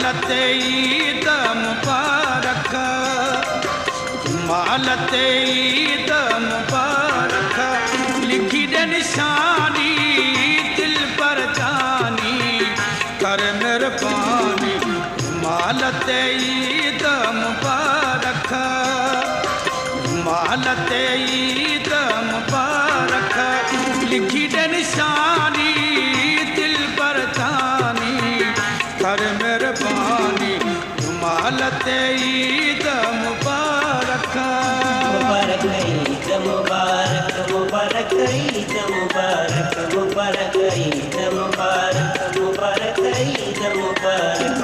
मालते ईद मुबारक, मालते ईद मुबारक, लिखी दे निशानी दिल पर जानी, कर मेहरबानी मालते ईद मुबारक, मालते ईद मुबारक, लिखी दे निशानी दिल पर जानी, कर मेहरबानी मालते ईद मुबारक। मुबारक ईद मुबारक, मुबारक ईद मुबारक, मुबारक ईद मुबारक, मुबारक ईद मुबारक।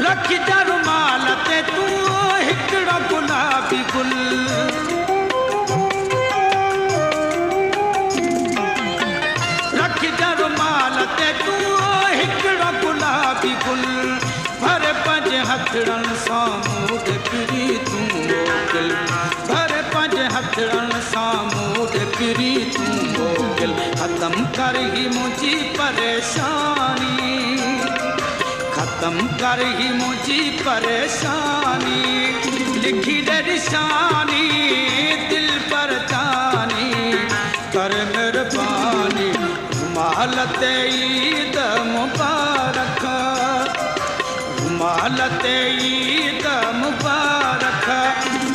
रखी जरमाल ते तू हिकड़ो गुलाबी गुल, रखी जरमाल ते तू हिकड़ो गुलाबी गुल, भर पंज हथड़न सां मूड फिरी तू मोकिल, भर पंज हथड़न सां मूड फिरी तू मोकिल, ख़त्म कर ही मुंहिंजी परेशानी, ख़त्म कर ही मुझी परेशानी, लिखी दे निशानी दिल पर जानी, कर मेहरबानी मालते ईद मुबारक, मालते ईद मुबारक,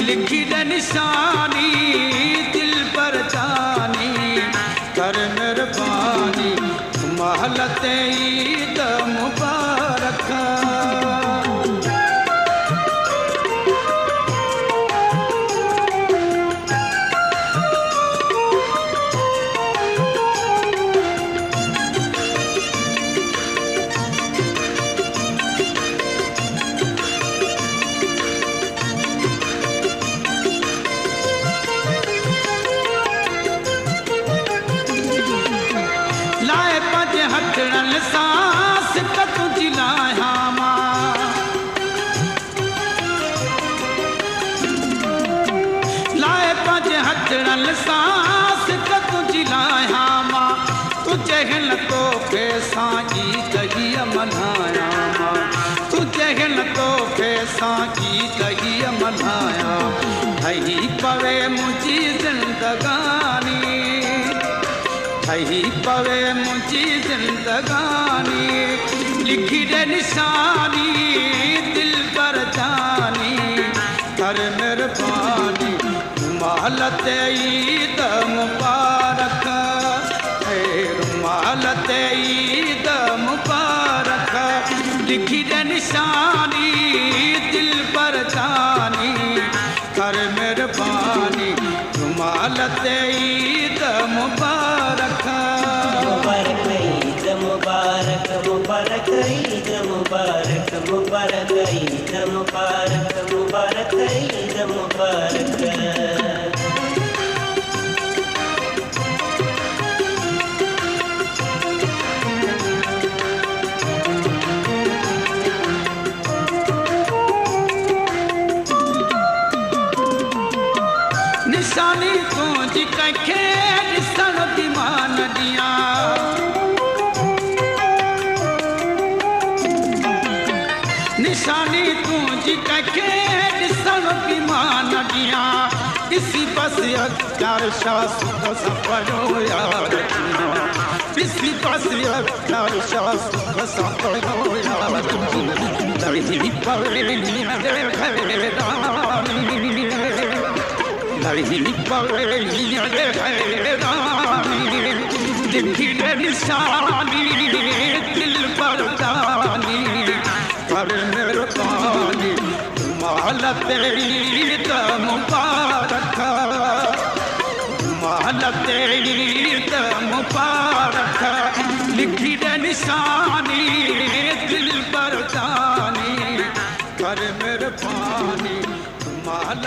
लिखी दे निशानी दिल पर जानी, कर मेहरबानी मालते ईद मुबारक। लाए पंज हथड़न सांस तुझी लाया मां, लाए पंज हथड़न सांस तुझी लाया मां, तुझे हिन तो पैसा की दही मनाया मां, तुझे हिन तो पैसा की दही मनाया, दही पवे मुझी जिंदगानी, दही पवे मुझी जिंदगानी, लिखी दे निशानी दिल पर जानी, कर मेहरबानी मालते ईद मुबारक, मालते ईद मुबारक, लिखी दे निशानी दिल पर जानी, कर मेहरबानी मालते ईद मुबारक। मुबारक ईद मुबारक, मुबारक ईद मुबारक, मुबारक ईद मुबारक, मुबारक ईद मुबारक। निशानी तुझी कंखे ॾिसण थी मान ॾियां, निशानी तुझी कंखे ॾिसण थी मान ॾियां, ॾिसी बसि अख़्यार शाह सुख सां पढ़ो यार, ॾिसी बसि अख़्यार शाह सुख सां पढ़ो यार, दही पवे दही पवे लिखी दे निशानी दिल पर जानी, कर मेहरबानी मालते ईद मुबारक, मालते ईद मुबारक, लिखी दे निशानी दिल पर जानी, कर मेहरबानी माल